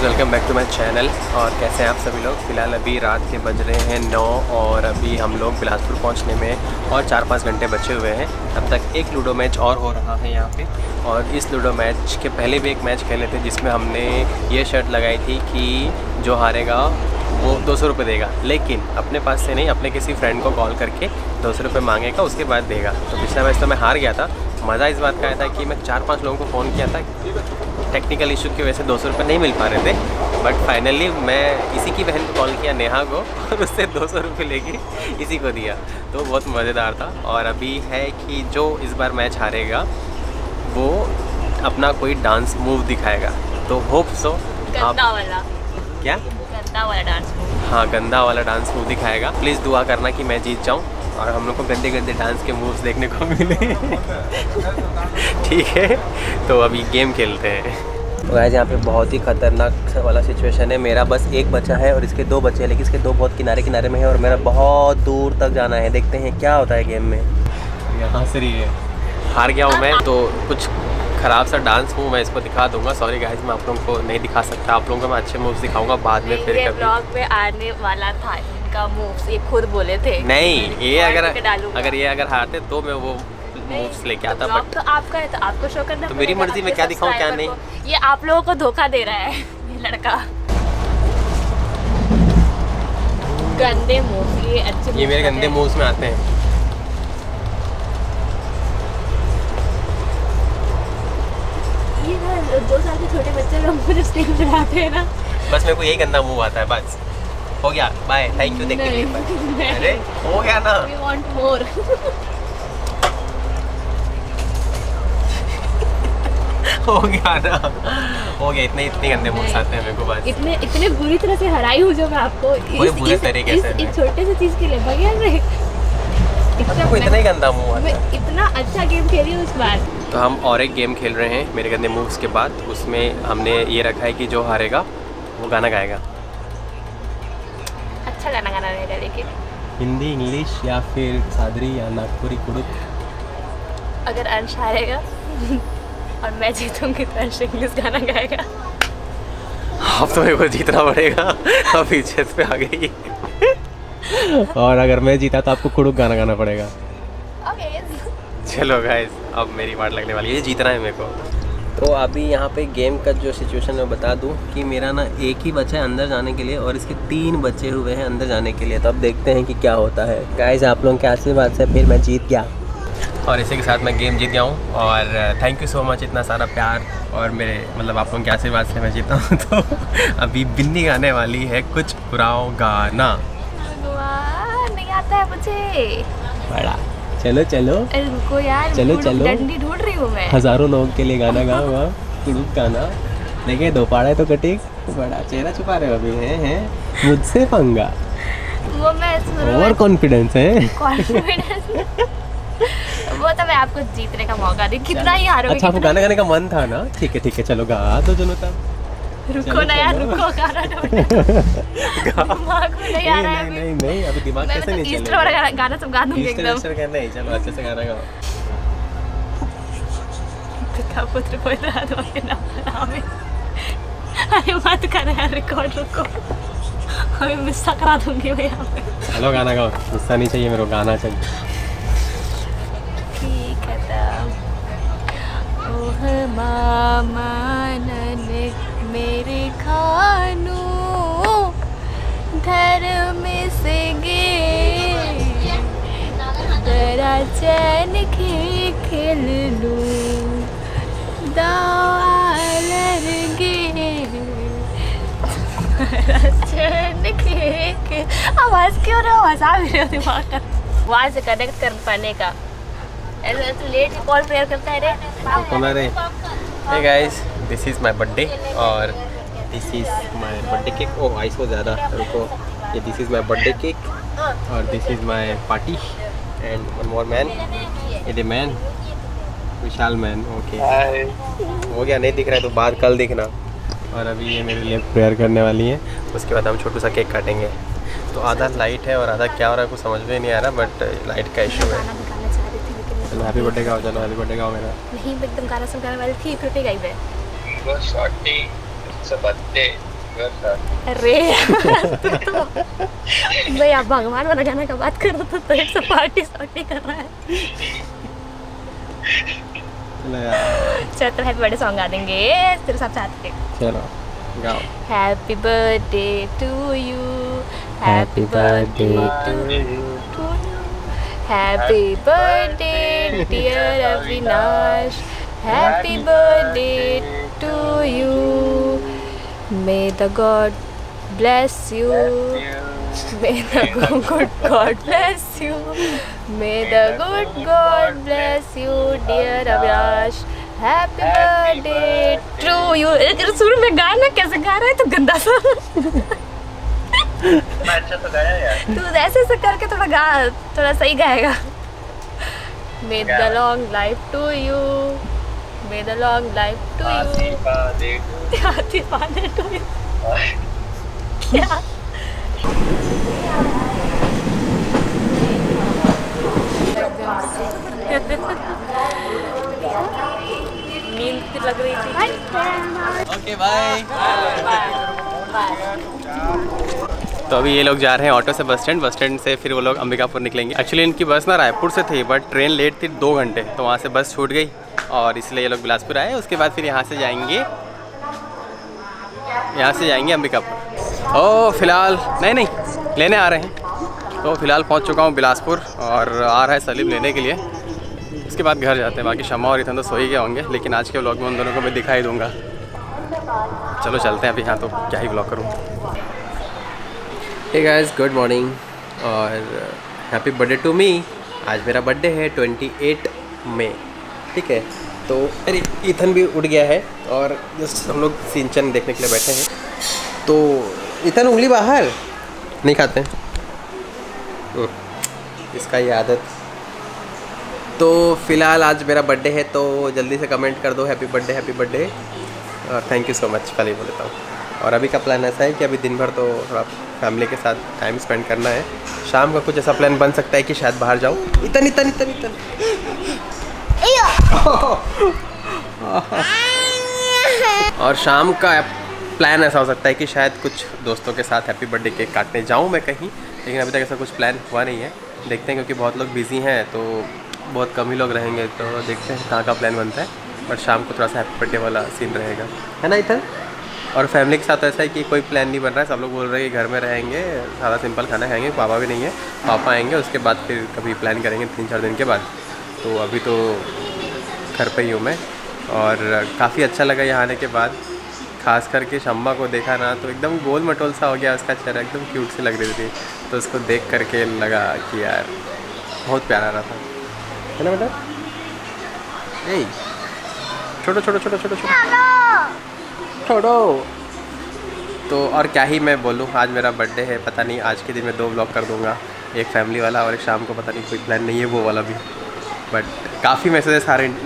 Guys, welcome back to my channel. और कैसे हैं आप सभी लोग। फ़िलहाल अभी रात के बज रहे हैं 9 और अभी हम लोग बिलासपुर पहुंचने में और 4-5 घंटे बचे हुए हैं। तब तक एक लूडो मैच और हो रहा है यहाँ पे। और इस लूडो मैच के पहले भी एक मैच खेले थे जिसमें हमने ये शर्त लगाई थी कि जो हारेगा वो 200 रुपये देगा, लेकिन अपने पास से नहीं, अपने किसी फ्रेंड को कॉल करके 200 रुपये मांगेगा, उसके बाद देगा। तो पिछला मैच तो मैं हार गया था। मज़ा इस बात का आया था कि मैं 4-5 लोगों को फ़ोन किया था, टेक्निकल इशू की वजह से 200 रुपये नहीं मिल पा रहे थे, बट फाइनली मैं इसी की बहन को कॉल किया, नेहा को, और उससे 200 रुपये लेके इसी को दिया। तो बहुत मज़ेदार था। और अभी है कि जो इस बार मैच हारेगा वो अपना कोई डांस मूव दिखाएगा। तो होप सो गंदा वाला। क्या? गंदा वाला डांस मूव। हाँ, गंदा वाला डांस मूव दिखाएगा। प्लीज़ दुआ करना कि मैं जीत जाऊँ और हम लोग को गंदे गंदे डांस के मूव्स देखने को मिले। ठीक है, तो अभी गेम खेलते हैं। तो गाइस, यहाँ पे बहुत ही खतरनाक वाला सिचुएशन है। मेरा बस एक बचा है और इसके 2 बचे हैं, लेकिन इसके 2 बहुत किनारे किनारे में है और मेरा बहुत दूर तक जाना है। देखते हैं क्या होता है गेम में। यहाँ से रही है, हार गया हूँ मैं। तो कुछ ख़राब सा डांस मूव मैं इसको दिखा दूंगा। सॉरी गाइस, मैं आप लोगों को नहीं दिखा सकता। आप लोगों को मैं अच्छे मूव्स दिखाऊंगा बाद में फिर ये कभी। ब्लॉग में आने वाला था इनका मूव्स, ये खुद बोले थे। नहीं, ये और ये अगर हारते तो मैं वो मूव्स लेके आता। ब्लॉग बट तो आपका है, तो आपको शो करना तो मेरी पड़ेगा, मर्जी, मैं आपके क्या दिखाऊं क्या सब्सक्राइबर नहीं। को। ये आप लोगों को धोखा दे रहा है ये लड़का। गंदे मूव, ये अच्छे ये मेरे गंदे मूव्स में आते हैं। ये ना 2 साल के छोटे बच्चे लोग मुझे स्टिक चढ़ाते हैं ना। बस मेरे को यही गंदा मूव आता है। बस हो गया, बाय, थैंक यू देखने के लिए। नहीं। अरे हो गया ना। We want more। हो गया ना, हो गया। इतने गंदे मूव्स आते हैं मेरे को। बस इतने बुरी तरह से हराई हूँ जो मैं आपको बुरे तरीके से इस छोटे से चीज के लिए भगैर से आपको इतना ही गंदा मूव आता मैं है। इतना अच्छा गेम खेली हूँ इस बार। तो हम और एक गेम खेल रहे हैं मेरे गंदे मूव्स के बाद। उसमें हमने ये रखा है कि जो हारेगा वो गाना गाएगा। अच्छा गाना गाना रहेगा, लेकिन हिंदी, इंग्लिश या फिर सादरी या नागपुरी कुड़ुक। अगर अंश हारेगा और मैं जीतूंगी तो अंश इंग्लिश गाना गाएगा। अब तो मेरे को जीतना पड़ेगा। अब पीछे पे आ गई। और अगर मैं जीता तो आपको कुड़ुक गाना गाना पड़ेगा। ओके। चलो गाइस, अब मेरी बात लगने वाली है। ये जीतना है मेरे को। तो अभी यहाँ पे गेम का जो सिचुएशन मैं बता दूँ कि मेरा ना एक ही बचा है अंदर जाने के लिए और इसके 3 बचे हुए हैं अंदर जाने के लिए। तो अब देखते हैं कि क्या होता है। गाइस, आप लोगों के आशीर्वाद से फिर मैं जीत गया और इसी के साथ मैं गेम जीत गया हूँ। और थैंक यू सो मच, इतना सारा प्यार और मेरे मतलब आप लोगों के आशीर्वाद से मैं जीता हूँ। तो अभी बिन्नी गाने वाली है कुछ पुराओ गाना। नहीं आता है मुझे बड़ा चलो चलो अरे रुको यार, चलो चलो, डंडी ढूंढ रही हूँ मैं। हज़ारों लोगों के लिए गाना गाऊंगा, कुड़ुक गाना। देखिए, 2 पाड़े तो कटी। बड़ा चेहरा छुपा रहे हो अभी। हैं मुझसे पंगा। वो मैं ओवर कॉन्फिडेंस है। कॉन्फिडेंस वो तो मैं आपको जीतने का मौका दी, कितना ही हारोगे। अच्छा, आपको गाना गाने का मन था ना? ठीक है, चलो गा दो जनता। रुको ना यार, रुको, गाना दिमाग में नहीं आ रहा है अभी। नहीं, अभी दिमाग मैं कैसे तो नहीं ईस्टर वाला गाना सब गा दूंगी एकदम। नहीं, चलो अच्छे से गाना गाओ। पिता पुत्र पवित्र आत्मा के नाम में। अरे मत कर यार, रिकॉर्ड रुको, अभी मिस करा दूंगी मैं यहाँ पे। चलो गाना गाओ, गुस्सा नहीं चाहिए मेरे को, गाना चाहिए। ठीक है तब। ओह मामनन मेरे खानू धर्म से गे जरा चैन के खेल लूं दालर गे चैन के। आवाज़ क्यों रहा, आवाज़ भी रहा दिमाग का। आवाज़ से कनेक्ट कर पाने का। ऐसे तो लेट कॉल प्रेयर करता है रे। कौन है रे? Hey guys, this is my birthday और this is my birthday cake. Oh, ice को ज़्यादा, रुको। ये this is my birthday cake और this is my party and one more man. ये the man, Vishal man. Okay, हो गया। नहीं दिख रहा है तो बाद कल दिखना। और अभी ये मेरे लिए प्रेयर करने वाली है। उसके बाद हम छोटू सा केक काटेंगे। तो आधा लाइट है और आधा क्या हो रहा है कुछ समझ में नहीं आ रहा, बट लाइट का इशू है। चलो हैप्पी बर्थडे गाओ, चलो हैप्पी बर्थडे गाओ मेरा। नहीं, मैं एकदम गाना सुनने वाली थी, फिर भी गाई मैं। अरे तो भाई आप भगवान वाला गाना का बात करो तो तेरे से पार्टी कर रहा है। चल तो हैप्पी बर्थडे सॉन्ग गा देंगे तेरे साथ साथ के। चलो गाओ। Happy birthday to you, happy birthday to you, happy birthday dear Avinash, happy birthday to you, may the god bless you, may the good God bless you, may the good God bless you dear Avinash, happy birthday to you। तेरे सुर में गाना कैसे गा रहा है तो गंदा सा। अच्छा तो गाया यार। तू ऐसे करके थोड़ा गा, थोड़ा सही गाएगा। May the long life to you, may the long life to you, आशीर्वाद to you। क्या? नींद लग रही थी। Okay bye. तो अभी ये लोग जा रहे हैं ऑटो से बस स्टैंड से फिर वो लोग अंबिकापुर निकलेंगे। एक्चुअली इनकी बस ना रायपुर से थी बट ट्रेन लेट थी 2 घंटे, तो वहाँ से बस छूट गई और इसलिए ये लोग बिलासपुर आए। उसके बाद फिर यहाँ से जाएंगे अंबिकापुर। ओ फिलहाल नहीं लेने आ रहे हैं। तो फिलहाल पहुँच चुका हूँ बिलासपुर और आ रहा है सलीम लेने के लिए। उसके बाद घर जाते हैं। बाकी शमा और इथन तो सो ही गए होंगे, लेकिन आज के व्लॉग में उन दोनों को मैं दिखाई दूँगा। चलो चलते हैं अभी। यहाँ तो क्या ही व्लॉग करूँ। हे गाइस गुड मॉर्निंग और हैप्पी बर्थडे टू मी। आज मेरा बर्थडे है 28 मई, ठीक है। तो अरे इथन भी उठ गया है और जस्ट हम लोग सिंचन देखने के लिए बैठे हैं। तो इथन उंगली बाहर नहीं खाते हैं, इसका ये आदत। तो फिलहाल आज मेरा बर्थडे है, तो जल्दी से कमेंट कर दो हैप्पी बर्थडे और थैंक यू सो मच। कल ही बोल देता हूँ। और अभी का प्लान ऐसा है कि अभी दिन भर तो थोड़ा फैमिली के साथ टाइम स्पेंड करना है। शाम का कुछ ऐसा प्लान बन सकता है कि शायद बाहर जाऊँ। इतन और शाम का प्लान ऐसा हो सकता है कि शायद कुछ दोस्तों के साथ हैप्पी बर्थडे केक काटने जाऊँ मैं कहीं, लेकिन अभी तक ऐसा कुछ प्लान हुआ नहीं है। देखते हैं क्योंकि बहुत लोग बिज़ी हैं तो बहुत कम ही लोग रहेंगे, तो देखते हैं कहाँ का प्लान बनता है। बट शाम को थोड़ा सा हैप्पी बर्थडे वाला सीन रहेगा, है ना इथन। और फैमिली के साथ ऐसा है कि कोई प्लान नहीं बन रहा है। सब लोग बोल रहे हैं कि घर में रहेंगे, सादा सिंपल खाना खाएंगे। पापा भी नहीं है, पापा आएंगे उसके बाद फिर कभी प्लान करेंगे 3-4 दिन के बाद। तो अभी तो घर पे ही हूँ मैं और काफ़ी अच्छा लगा यहाँ आने के बाद। खास करके शम्मा को देखा ना तो एकदम गोल मटोल सा हो गया उसका चेहरा, एकदम क्यूट सी लग रही थी। तो उसको देख करके लगा कि यार बहुत प्यारा रहा था, है ना बेटा। ए छोड़ो। तो और क्या ही मैं बोलूँ, आज मेरा बर्थडे है। पता नहीं आज के दिन में 2 व्लॉग कर दूँगा, एक फैमिली वाला और एक शाम को पता नहीं कोई प्लान नहीं है वो वाला भी। बट काफ़ी मैसेजेस आ रहे हैं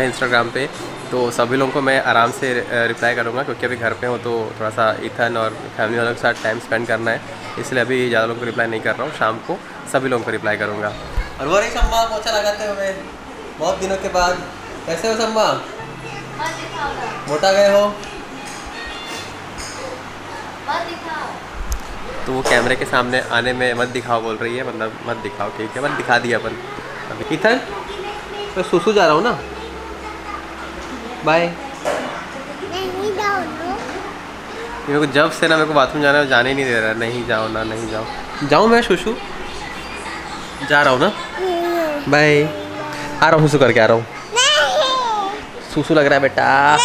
इंस्टाग्राम पे, तो सभी लोगों को मैं आराम से रिप्लाई करूँगा क्योंकि अभी घर पे हूँ तो थोड़ा सा इथन और फैमिली वालों के साथ टाइम स्पेंड करना है, इसलिए अभी ज़्यादा लोगों को रिप्लाई नहीं कर रहा हूँ। शाम को सभी लोगों को रिप्लाई करूँगा। और वो रही सम्मा पोछा लगाते हुए बहुत दिनों के बाद। कैसे हो सम्मा? मोटा गए हो? तो वो कैमरे के सामने आने में मत दिखाओ बोल रही है, मतलब मत दिखाओ, ठीक है मत दिखा दिया अपन। अभी इथन तो सुसु जा रहा हूँ ना, बाय। मेरे को जब से ना मेरे को बाथरूम जाना है जाने ही नहीं दे रहा। नहीं जाओ ना, नहीं जाऊँ मैं सुसु जा रहा हूँ ना, बाय। आ रहा हूँ सुसु करके आ रहा हूँ। सुसु लग रहा है बेटा।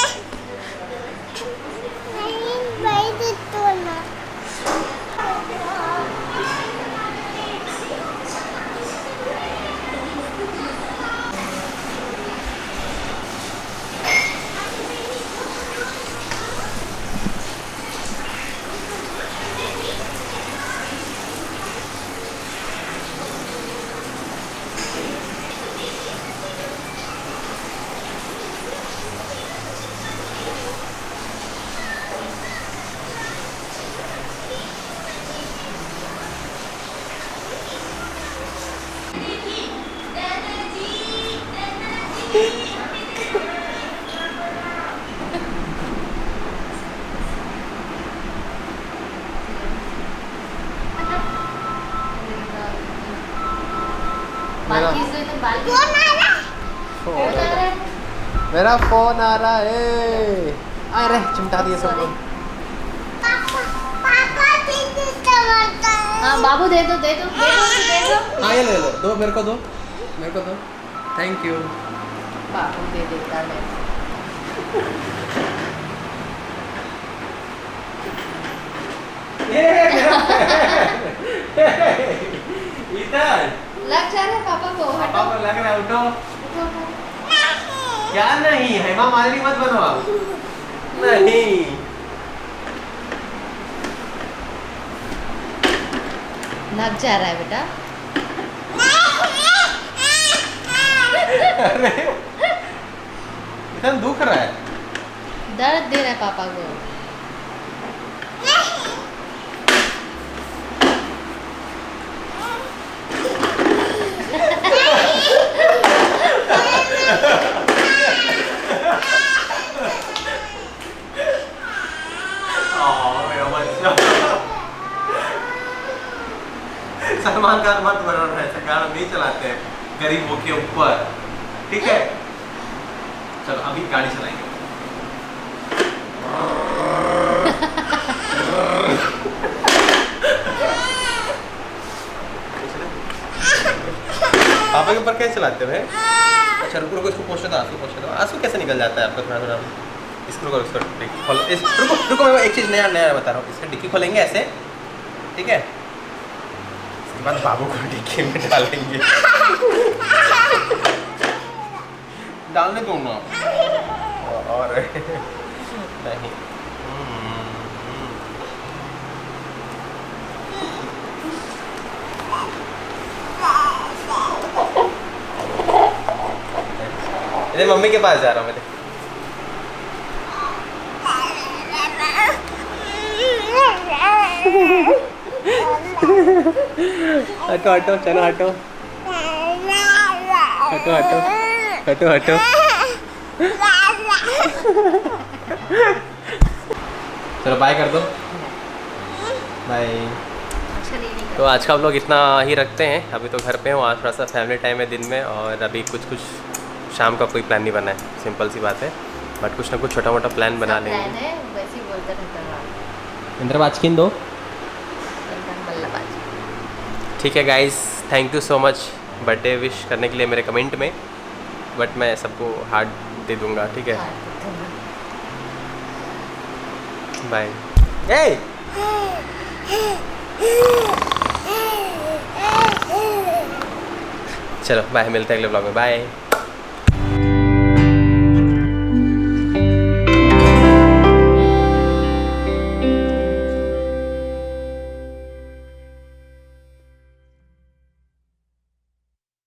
मेरा फोन आ रहा है। अरे चिमटा दिए सब लोग। हाँ बाबू दे दो दे दो दे दो दे दो। हाँ ये ले लो, दो मेरे को दो, मेरे को दो। Thank you. बाबू दे देता है। इधर लग जा रहा है पापा को। पापा को लग रहा है, उठो। क्या नहीं, हेमा मालिनी मत बनो आप। नहीं लग जा रहा है बेटा। अरे इतना दुख रहा है। दर्द दे रहा है पापा को। सलमान खान मत बनो, ऐसा गाना नहीं चलाते हैं गरीबों के ऊपर, ठीक है। चलो अभी गाड़ी चलाएंगे। पापा के ऊपर कैसे चलाते हैं? अच्छा रुको रुको, इसको पोछने दो, आंसू पोछने दो। आंसू कैसे निकल जाता है आपका? थोड़ा थोड़ा इसको रुको, इसको डिक्की खोलो। रुको रुको, मैं एक चीज़ नया नया बता रहा हूँ। इसका डिक्की खोलेंगे ऐसे, ठीक है। इसके बाद बाबू को डिक्की में डालेंगे। डालने दो ना। और नहीं, अरे मम्मी के पास जा रहा हूँ मैं। हटो हटो, चलो हटो हटो हटो हटो हटो। चलो बाय कर दो, बाय। तो आज का हम लोग इतना ही रखते हैं। अभी तो घर पे हूँ, आज थोड़ा सा फैमिली टाइम है दिन में, और अभी कुछ शाम का कोई प्लान नहीं बना है। सिंपल सी बात है, बट कुछ ना कुछ छोटा मोटा प्लान बना लेंगे। इंद्रबाज किन दो, ठीक है guys. Thank you so much birthday wish करने के लिए मेरे कमेंट में, बट मैं सबको हार्ट दे दूंगा, ठीक है। बाय। चलो बाय, मिलते हैं अगले ब्लॉग में। बाय।